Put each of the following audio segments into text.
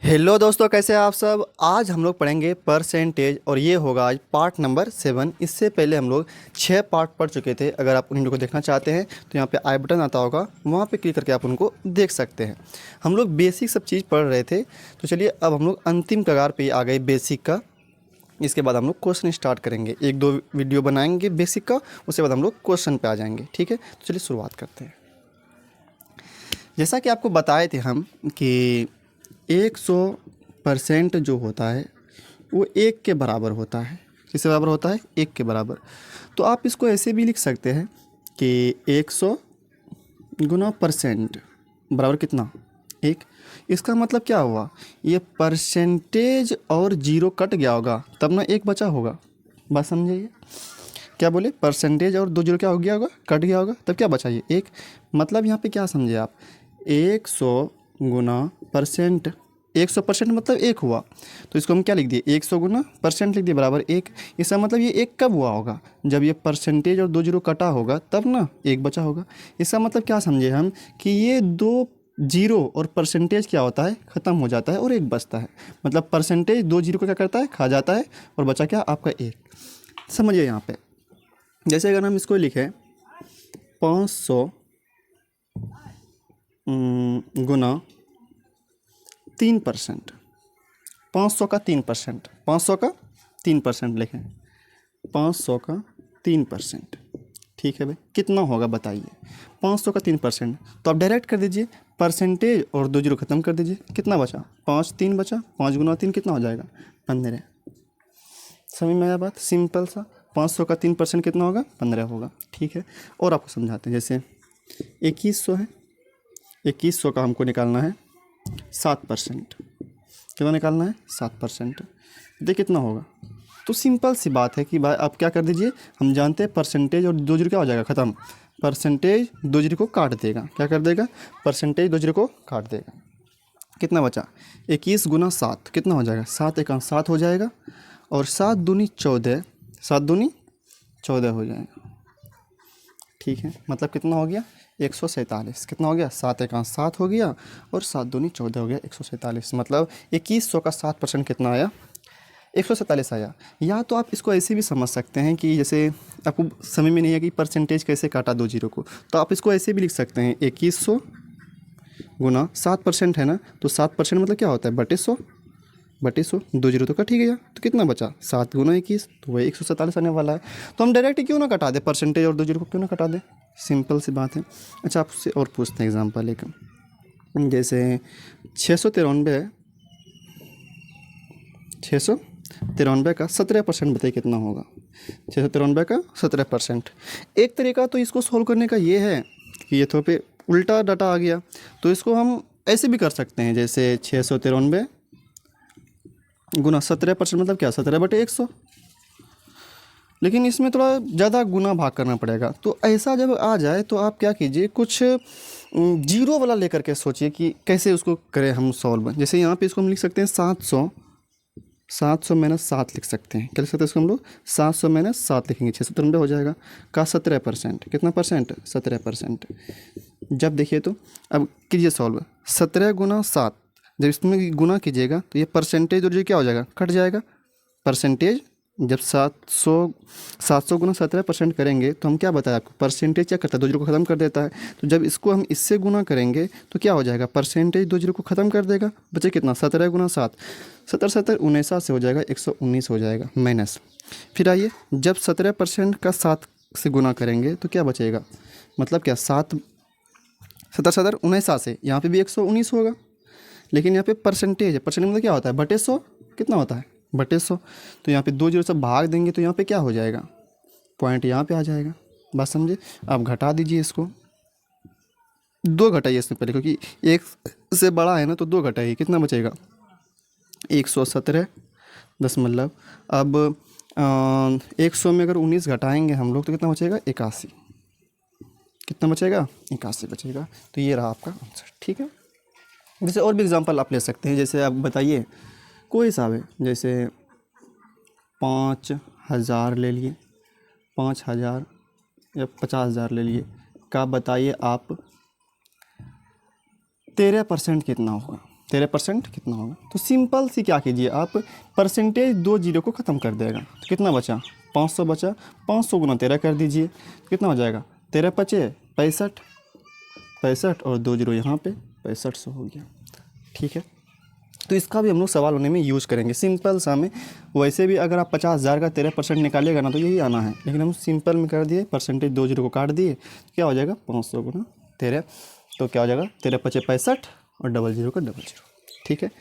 Hello दोस्तों, कैसे हैं आप सब। आज हम लोग पढ़ेंगे परसेंटेज और ये होगा आज पार्ट नंबर 7। इससे पहले हम लोग 6 पार्ट पढ़ चुके थे। अगर आप उन वीडियो को देखना चाहते हैं तो यहाँ पे आई बटन आता होगा, वहाँ पे क्लिक करके आप उनको देख सकते हैं। हम लोग बेसिक सब चीज़ पढ़ रहे थे, तो चलिए अब हम लोग अंतिम कगार पे आ गए बेसिक का। इसके बाद हम लोग क्वेश्चन स्टार्ट करेंगे, 1-2 वीडियो बनाएंगे बेसिक का, उसके बाद हम लोग क्वेश्चन पे आ जाएंगे। ठीक है, तो चलिए शुरुआत करते हैं। जैसा कि आपको बताए थे हम कि 100% जो होता है वो 1 के बराबर होता है। किसके बराबर होता है? 1 के बराबर। तो आप इसको ऐसे भी लिख सकते हैं कि 100 गुना परसेंट बराबर कितना? 1। इसका मतलब क्या हुआ? ये परसेंटेज और जीरो कट गया होगा तब ना 1 बचा होगा। बात समझिए, क्या बोले? परसेंटेज और 2 जीरो क्या हो गया होगा? कट गया होगा, तब क्या बचा? ये 1। मतलब यहाँ पे क्या समझे आप? 100 गुना परसेंट, 100% मतलब 1 हुआ, तो इसको हम क्या लिख दिए? 100 गुना परसेंट लिख दिए बराबर 1। इसका मतलब ये 1 कब हुआ होगा? जब ये परसेंटेज और 2 जीरो कटा होगा तब ना 1 बचा होगा। इसका मतलब क्या समझे हम कि ये 2 जीरो और परसेंटेज क्या होता है? ख़त्म हो जाता है और 1 बचता है। मतलब परसेंटेज 2 जीरो को क्या करता है? खा जाता है और बचा क्या? आपका 1। समझिए यहाँ पे, जैसे अगर हम इसको लिखें 500 गुना 3%, 500 का 3%, 500 का 3% लिखें, 500 का 3%। ठीक है भाई, कितना होगा बताइए? 500 का 3%, तो आप डायरेक्ट कर दीजिए, परसेंटेज और 2 जीरो ख़त्म कर दीजिए। कितना बचा? 5 3 बचा, 5 गुना 3 कितना हो जाएगा? 15। समझ में आया बात? सिंपल सा। 500 का 3% कितना होगा? 15 होगा। ठीक है, और आपको समझाते हैं। जैसे 2100 है, 2100 का हमको निकालना है 7%। कितना निकालना है? 7%। देखिए कितना होगा। तो सिंपल सी बात है कि भाई आप क्या कर दीजिए, हम जानते हैं परसेंटेज और 2 जीरो क्या हो जाएगा? ख़त्म। परसेंटेज 2 जीरो को काट देगा। क्या कर देगा? परसेंटेज 2 जीरो को काट देगा। कितना बचा? 21 गुना 7 कितना हो जाएगा? 7 एकां 7 हो जाएगा, और 7 दूनी 14, 7 दूनी 14 हो जाएगा। ठीक है, मतलब कितना हो गया? 147। कितना हो गया? 7 एकां 7 हो गया, और 7 दूनी 14 हो गया, 147। मतलब 2100 का 7% कितना आया? 147 आया। या तो आप इसको ऐसे भी समझ सकते हैं कि जैसे आपको समझ में नहीं है कि परसेंटेज कैसे काटा 2 जीरो को, तो आप इसको ऐसे भी लिख सकते हैं 2100 गुना 7% है ना, तो 7% मतलब क्या होता है? बटे 100, बटे 100। 2 जीरो तो कट ही गया, तो कितना बचा? 7 गुना 21, तो वही 147 आने वाला है। तो हम डायरेक्ट क्यों ना कटा दे, परसेंटेज और 2 जीरो को क्यों ना कटा दे? सिंपल सी बात है। अच्छा, आपसे और पूछते हैं एग्जाम्पल एक। जैसे 693 है, 693 का 17% बताइए कितना होगा? 693 का 17%। एक तरीका तो इसको सोल्व करने का ये है कि ये थोड़ा पे उल्टा डाटा आ गया, तो इसको हम ऐसे भी कर सकते हैं। जैसे 693 गुना 17% मतलब क्या? 17/100। लेकिन इसमें थोड़ा ज़्यादा गुना भाग करना पड़ेगा। तो ऐसा जब आ जाए तो आप क्या कीजिए, कुछ जीरो वाला लेकर के सोचिए कि कैसे उसको करें हम सॉल्व। जैसे यहाँ पे इसको हम लिख सकते हैं 700, 700 माइनस 7 लिख सकते हैं। क्या लिख सकते हैं इसको हम लोग? 700 माइनस 7 लिखेंगे, 693 हो जाएगा का 17%। कितना परसेंट? 17%। जब देखिए तो अब कीजिए सॉल्व, 17 गुना 7, जब इसमें गुना कीजिएगा तो ये परसेंटेज और ये क्या हो जाएगा? कट जाएगा। परसेंटेज जब 700 गुना 17% करेंगे तो हम क्या बताया आपको? परसेंटेज क्या करता है? 2 जीरो को ख़त्म कर देता है। तो जब इसको हम इससे गुना करेंगे तो क्या हो जाएगा? परसेंटेज 2 जीरो को ख़त्म कर देगा, बचे कितना? 17 गुना 7, 70 70 59 से हो जाएगा, 119 हो जाएगा माइनस। फिर आइए, जब 17% का 7 से गुना करेंगे तो क्या बचेगा? मतलब क्या? 7 70 70 19 से यहाँ पे भी 119 होगा। लेकिन यहाँ पे परसेंटेज है, परसेंटेज मतलब क्या होता है? बटे 100। कितना होता है? बटे 100। तो यहाँ पे 2 जीरो से भाग देंगे तो यहाँ पे क्या हो जाएगा? पॉइंट यहाँ पे आ जाएगा। बात समझे? आप घटा दीजिए इसको, 2 घटाइए इससे पहले, क्योंकि 1 से बड़ा है ना, तो 2 घटाइए, कितना बचेगा? 117 दशमलव। अब 100 में अगर 19 घटाएंगे हम लोग तो कितना बचेगा? 81। कितना बचेगा? 81 बचेगा। तो ये रहा आपका आंसर। ठीक है, जैसे और भी एग्जांपल आप ले सकते हैं। जैसे आप बताइए, कोई हिसाब है, जैसे 5000 ले लिए, 5000 या 50,000 ले लिए का बताइए आप 13% कितना होगा? 13% कितना होगा? तो सिंपल सी क्या कीजिए आप, परसेंटेज 2 जीरो को ख़त्म कर देगा। तो कितना बचा? 500 बचा। 500 गुना 13 कर दीजिए, कितना हो जाएगा? 13 पचे 65, 65 और 2 जीरो यहाँ पे 6500 हो गया। ठीक है, तो इसका भी हम लोग सवाल होने में यूज़ करेंगे, सिंपल सा में। वैसे भी अगर आप 50,000 का 13% निकालिएगा ना तो यही आना है, लेकिन हम सिंपल में कर दिए, परसेंटेज 2 जीरो को काट दिए, क्या हो जाएगा? 500 गुना 13, तो क्या हो जाएगा? 13 पचे 65 और डबल जीरो का डबल जीरो। ठीक है,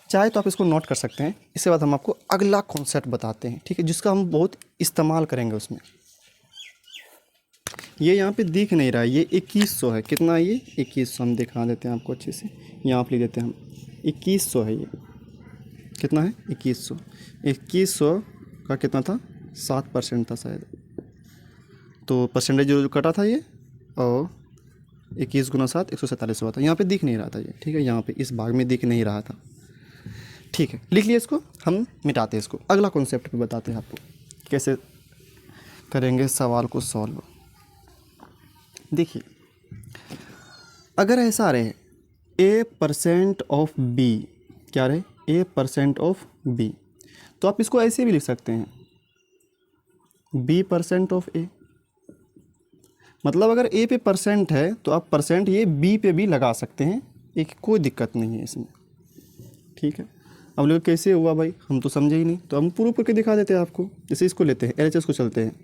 चाहे तो आप इसको नोट कर सकते हैं। इसके बाद हम आपको अगला कॉन्सेप्ट बताते हैं, ठीक है, जिसका हम बहुत इस्तेमाल करेंगे उसमें। ये यहाँ पे दिख नहीं रहा है, ये 2100 है। कितना है ये? 2100। हम दिखा देते हैं आपको अच्छे से, यहाँ पे लिख देते हैं हम, 2100 है ये। कितना है? 2100। 2100 का कितना था? 7% था शायद, तो परसेंटेज जो कटा था ये, और 21 गुना 7 147 हुआ था। यहाँ पे दिख नहीं रहा था ये, ठीक है, यहाँ पे इस भाग में दिख नहीं रहा था। ठीक है, लिख लिए इसको, हम मिटाते हैं इसको। अगला कॉन्सेप्ट पे बताते हैं आपको कैसे करेंगे सवाल को सॉल्व। देखिए, अगर ऐसा रहे a% ऑफ b, क्या रहे? a% ऑफ b, तो आप इसको ऐसे भी लिख सकते हैं b% ऑफ a। मतलब अगर a पे परसेंट है तो आप परसेंट ये b पे भी लगा सकते हैं, एक कोई दिक्कत नहीं है इसमें। ठीक है, अब लोग कैसे हुआ भाई, हम तो समझे ही नहीं, तो हम प्रूव करके दिखा देते हैं आपको। जैसे इसको लेते हैं, LHS को चलते हैं,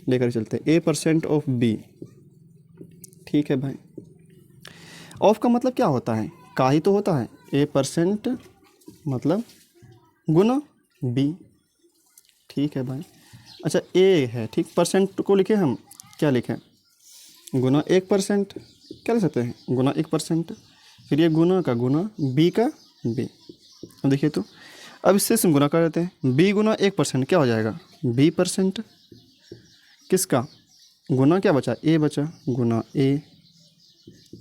लेकर चलते हैं a% ऑफ b। ठीक है भाई, ऑफ का मतलब क्या होता है? का ही तो होता है। a% मतलब गुना b। ठीक है भाई, अच्छा a है, ठीक, परसेंट को लिखे हम, क्या लिखें? गुना 1%, क्या लिख सकते हैं? गुना 1%। फिर ये गुना का गुना, b का b। अब देखिए, तो अब इससे हम गुना कर देते हैं, b गुना 1% क्या हो जाएगा? b%। किसका? गुना क्या बचा? a बचा, गुना a।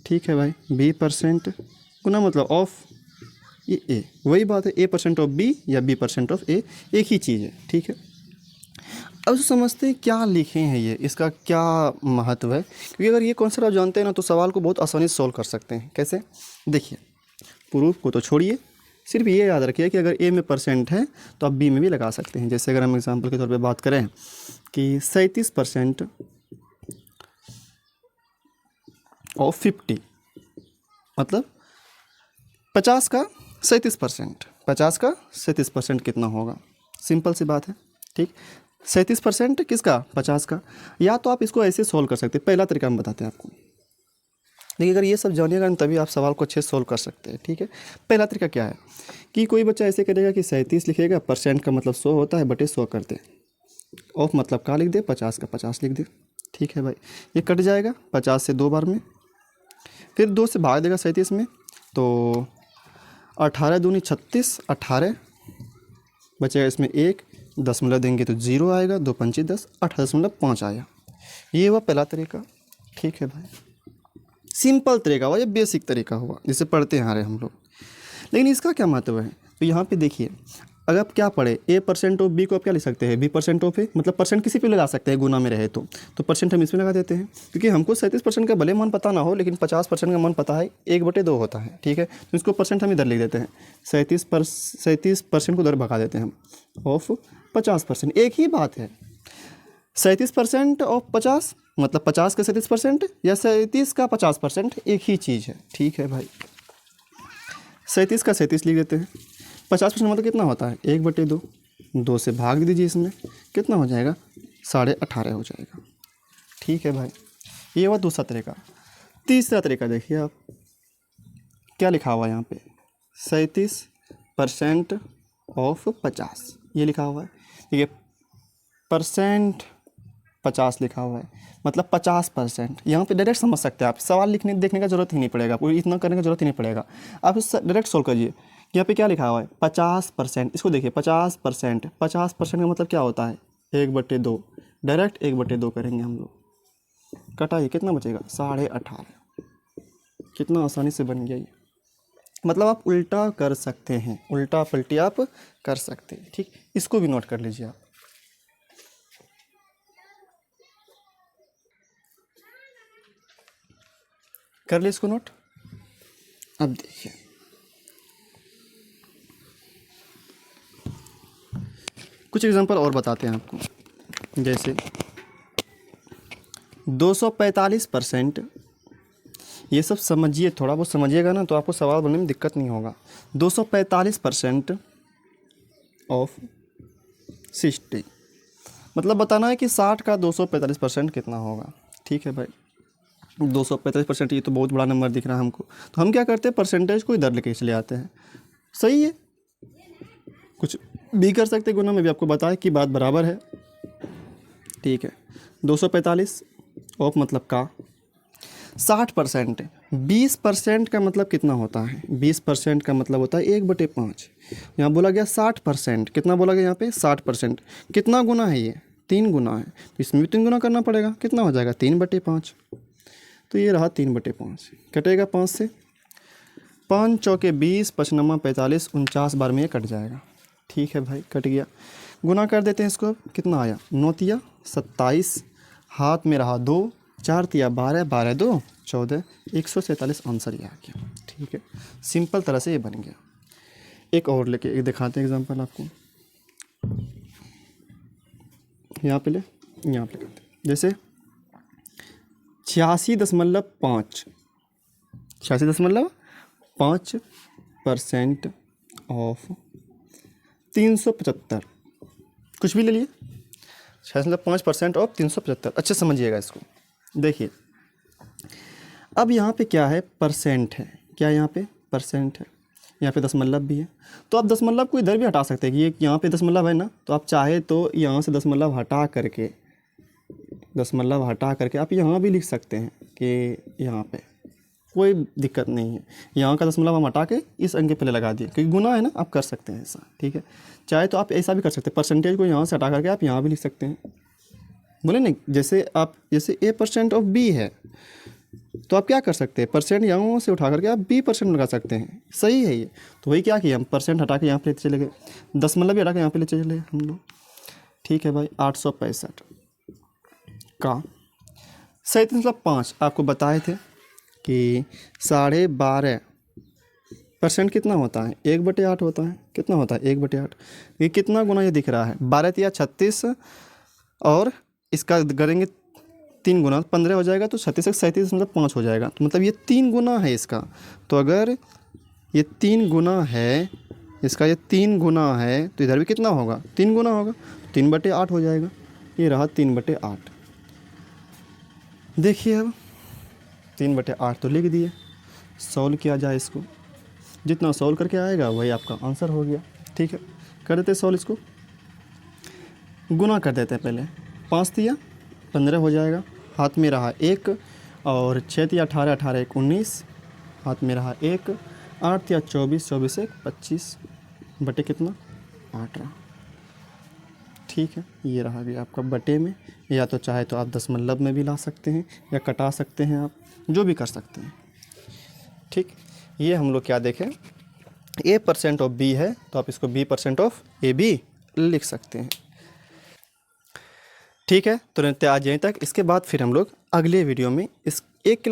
ठीक है भाई, b% गुना मतलब ऑफ ये a, वही बात है, a% ऑफ b या b% ऑफ a, एक ही चीज़ है। ठीक है, अब समझते हैं क्या लिखे हैं ये, इसका क्या महत्व है। क्योंकि अगर ये कॉन्सेप्ट आप जानते हैं ना तो सवाल को बहुत आसानी से सॉल्व कर सकते हैं। कैसे? देखिए, प्रूफ को तो छोड़िए, सिर्फ ये याद रखिए कि अगर a में परसेंट है तो आप b में भी लगा सकते हैं। जैसे अगर हम एग्जांपल के तौर पे बात करें कि 37% ऑफ 50, मतलब 50 का 37%, 50 का 37% कितना होगा? सिंपल सी बात है। ठीक, 37% किसका? 50 का। या तो आप इसको ऐसे सोल्व कर सकते हैं, पहला तरीका हम बताते हैं आपको। देखिए, अगर ये सब जानिएगा ना तभी आप सवाल को अच्छे से सोल्व कर सकते हैं। ठीक है, पहला तरीका क्या है कि कोई बच्चा ऐसे करेगा कि 37 लिखेगा, परसेंट का मतलब 100 होता है, बटे 100 कर दे, ऑफ मतलब का लिख दे, 50 का 50 लिख दे। ठीक है भाई, ये कट जाएगा 50 से 2 बार में, फिर 2 से भाग देगा 37 में, तो 18 दूनी 36, 18 बचेगा, इसमें 1 दशमलव देंगे तो 0 आएगा, 2 पंचे 10, 8.5 आया। ये हुआ पहला तरीका। ठीक है भाई, सिंपल तरीका हुआ, ये बेसिक तरीका हुआ जिसे पढ़ते हैं हम लोग। लेकिन इसका क्या महत्व है? तो यहाँ पे देखिए, अगर आप क्या पढ़े, a% ऑफ b को आप क्या लिख सकते हैं? b% ऑफ a, मतलब परसेंट किसी पे लगा सकते हैं, गुना में रहे तो परसेंट हम इसमें लगा देते हैं। क्योंकि हमको 37% का भले मान पता ना हो, लेकिन 50% का मान पता है, 1/2 होता है। ठीक है, तो इसको परसेंट हम इधर लिख देते हैं, 37% को उधर भगा देते हैं हम, ऑफ 50%। एक ही बात है, 37% ऑफ 50 मतलब 50 का 37% या 37 का 50%, एक ही चीज़ है। ठीक है भाई, 37 का 37 लिख देते हैं, 50% मतलब कितना होता है? 1/2, 2 से भाग दीजिए, इसमें कितना हो जाएगा? 18.5 हो जाएगा। ठीक है भाई, ये हुआ दूसरा तरीका। तीसरा तरीका देखिए आप, क्या लिखा हुआ है यहाँ पे? 37% ऑफ 50, ये लिखा हुआ है। ठीक है, परसेंट 50 लिखा हुआ है, मतलब 50%। यहाँ पे डायरेक्ट समझ सकते हैं आप, सवाल लिखने देखने का जरूरत ही नहीं पड़ेगा, पूरी इतना करने का जरूरत ही नहीं पड़ेगा, आप डायरेक्ट सोल्व करिए। यहाँ पे क्या लिखा हुआ है? 50%। इसको देखिए, 50%, 50% का मतलब क्या होता है? 1/2, डायरेक्ट 1/2 करेंगे हम लोग, कटाइए, कितना बचेगा? 18.5। कितना आसानी से बन गया ये। मतलब आप उल्टा कर सकते हैं, उल्टा पलटी आप कर सकते हैं। ठीक, इसको भी नोट कर लीजिए आप। कर लिए इसको नोट। अब देखिए, कुछ एग्जांपल और बताते हैं आपको, जैसे 245%, ये सब समझिए, थोड़ा बहुत समझिएगा ना तो आपको सवाल बनने में दिक्कत नहीं होगा। 245% ऑफ 60, मतलब बताना है कि 60 का 245% कितना होगा। ठीक है भाई, 245%, ये तो बहुत बड़ा नंबर दिख रहा है हमको, तो हम क्या करते हैं, परसेंटेज को इधर लेके चले आते हैं। सही है, कुछ भी कर सकते, गुना में भी आपको बताया कि बात बराबर है। ठीक है, 245 ऑफ मतलब का 60%, 20% का मतलब कितना होता है, 20% का मतलब होता है 1/5। यहाँ बोला गया 60%, कितना बोला गया यहाँ पे 60%, कितना गुना है ये, 3 गुना है, तो इसमें भी 3 गुना करना पड़ेगा, कितना हो जाएगा 3/5। तो ये रहा 3/5, कटेगा 5 से, 5 चौके 20, 5 नम्मा 45, 49 बार में ये कट जाएगा। ठीक है भाई, कट गया। गुना कर देते हैं इसको, कितना आया, 9 तिया 27, हाथ में रहा 2, 4 तिया 12, 12 2 14, 147 आंसर ये आ गया। ठीक है, सिंपल तरह से ये बन गया। एक और लेके एक दिखाते हैं एग्जांपल आपको, यहाँ पे करते हैं, जैसे 86.5, 86.5% ऑफ 375, कुछ भी ले लिए, 86.5% ऑफ 375। अच्छे समझिएगा इसको, देखिए अब यहाँ पे क्या है, परसेंट है, क्या यहाँ पे परसेंट है, यहाँ पे दशमलव भी है, तो आप दशमलव को इधर भी हटा सकते हैं कि ये यहाँ पे दशमलव है ना, तो आप चाहे तो यहाँ से दशमलव हटा करके आप यहाँ भी लिख सकते हैं कि यहाँ पे कोई दिक्कत नहीं है, यहाँ का दशमलव हम हटा के इस अंक के पहले लगा दिए, क्योंकि गुना है ना, आप कर सकते हैं ऐसा। ठीक है, चाहे तो आप ऐसा भी कर सकते हैं, परसेंटेज को यहाँ से हटा करके आप यहाँ भी लिख सकते हैं, बोले नहीं, जैसे A% ऑफ B है, तो आप क्या कर सकते हैं, परसेंट यहाँ से उठा करके आप B% लगा सकते हैं। सही है ये, तो वही क्या किया, हम परसेंट हटा के यहाँ पे लेते चले गए, दशमलव भी हटा के यहाँ पे ले चले गए हम लोग। ठीक है भाई, 865 का 37.5 आपको बताए थे कि 12.5% कितना होता है, 1/8 होता है, कितना होता है 1/8। ये कितना गुना ये दिख रहा है, 12 तिया 36, और इसका करेंगे 3 गुना, 15 हो जाएगा, तो 36.5 हो जाएगा, तो मतलब ये 3 गुना है इसका। तो अगर ये 3 गुना है इसका, ये 3 गुना है, तो इधर भी कितना होगा, 3 गुना होगा, 3/8 हो जाएगा। ये रहा 3/8। देखिए अब 3/8 तो लिख दिए, सॉल्व किया जाए इसको, जितना सॉल्व करके आएगा वही आपका आंसर हो गया। ठीक है, कर देते सॉल्व, इसको गुना कर देते हैं पहले, 5 तिया 15 हो जाएगा, हाथ में रहा 1, और 6 तिया 18, 18 1 19, हाथ में रहा 1, 8 तिया 24, 24 1 25 बटे कितना 8 रहा। ठीक है, ये रहा भी आपका बटे में, या तो चाहे तो आप दशमलव में भी ला सकते हैं, या कटा सकते हैं, आप जो भी कर सकते हैं। ठीक, ये हम लोग क्या देखें, A% ऑफ B है, तो आप इसको B% ऑफ AB लिख सकते हैं। ठीक है, तो रहते आज यहीं तक। इसके बाद फिर हम लोग अगले वीडियो में इस एक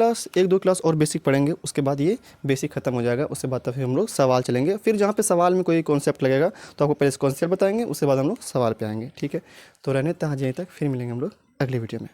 दो क्लास और बेसिक पढ़ेंगे, उसके बाद ये बेसिक ख़त्म हो जाएगा। उसके बाद तो फिर हम लोग सवाल चलेंगे, फिर जहाँ पे सवाल में कोई कॉन्सेप्ट लगेगा तो आपको पहले कॉन्सेप्ट बताएंगे, उसके बाद हम लोग सवाल पे आएंगे। ठीक है, तो रहने आज यहीं तक, फिर मिलेंगे हम लोग अगले वीडियो में।